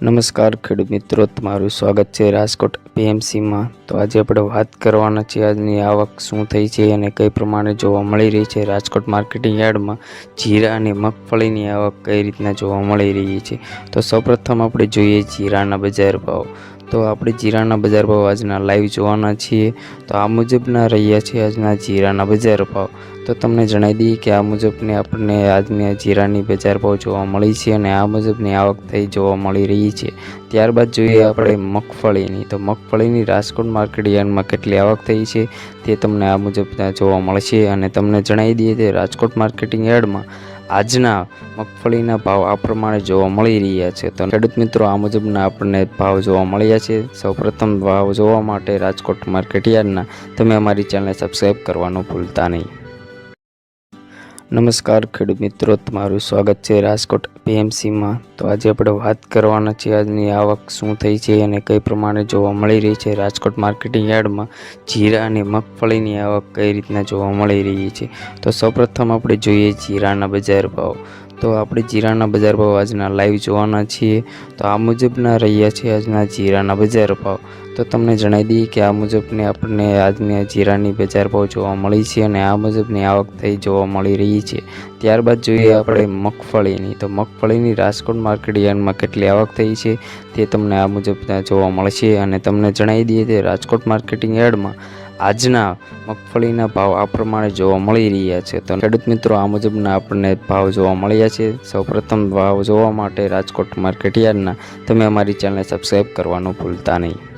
નમસ્કાર ખેડૂત મિત્રો, તમારું સ્વાગત છે રાજકોટ પીએમસીમાં। તો આજે આપણે વાત કરવાના છે આજની આવક શું થઈ છે અને કઈ પ્રમાણે જોવા મળી રહી છે। રાજકોટ માર્કેટિંગ યાર્ડમાં જીરા અને મગફળીની આવક કઈ રીતના જોવા મળી રહી છે। તો સૌપ્રથમ આપણે જોઈએ જીરાના બજાર ભાવ। તો આપણે જીરાના બજાર ભાવ આજના લાઈવ જોવાના છીએ। તો આ મુજબના રહ્યા છે આજના જીરાના બજાર ભાવ। તો તમને જણાવી દઈએ કે આ મુજબને આપણને આજની જીરાની બજાર ભાવ જોવા મળી છે અને આ મુજબની આવક થઈ જોવા મળી રહી છે। ત્યારબાદ જોઈએ આપણે મગફળીની। તો મગફળીની રાજકોટ માર્કેટ યાર્ડમાં કેટલી આવક થઈ છે તે તમને આ મુજબ જોવા મળશે અને તમને જણાવી દઈએ કે રાજકોટ માર્કેટિંગ યાર્ડમાં આજના મગફળીના ભાવ આ પ્રમાણે જોવા મળી રહ્યા છે। તો ખેડૂત મિત્રો, આ મુજબના આપણને ભાવ જોવા મળ્યા છે। સૌપ્રથમ ભાવ જોવા માટે રાજકોટ માર્કેટ યાર્ડના તમે અમારી ચેનલને સબસ્ક્રાઈબ કરવાનું ભૂલતા નહીં। નમસ્કાર ખેડૂત મિત્રો, તમારું સ્વાગત છે રાજકોટ પીએમસીમાં। તો આજે આપણે વાત કરવાના છે આજની આવક શું થઈ છે અને કઈ પ્રમાણે જોવા મળી રહી છે। રાજકોટ માર્કેટિંગ યાર્ડમાં જીરા અને મગફળીની આવક કઈ રીતના જોવા મળી રહી છે। તો સૌપ્રથમ આપણે જોઈએ જીરાના બજાર ભાવ। તો આપણે જીરાના બજાર ભાવ આજના લાઈવ જોવાના છીએ। તો આ મુજબના રહ્યા છે આજના જીરાના બજાર ભાવ। તો તમને જણાવી દઈએ કે આ મુજબને આપણને આજની જીરાની બજાર ભાવ જોવા મળી છે અને આ મુજબની આવક થઈ જોવા મળી રહી છે। ત્યારબાદ જોઈએ આપણે મગફળીની। તો મગફળીની રાજકોટ માર્કેટ યાર્ડમાં કેટલી આવક થઈ છે તે તમને આ મુજબ જોવા મળશે અને તમને જણાવી દઈએ કે રાજકોટ માર્કેટિંગ યાર્ડમાં આજના મગફળીના ભાવ આ પ્રમાણે જોવા મળી રહ્યા છે। તો ખેડૂત મિત્રો, આ મુજબના આપણને ભાવ જોવા મળ્યા છે। સૌપ્રથમ ભાવ જોવા માટે રાજકોટ માર્કેટ યાર્ડના તમે અમારી ચેનલને સબસ્ક્રાઈબ કરવાનું ભૂલતા નહીં।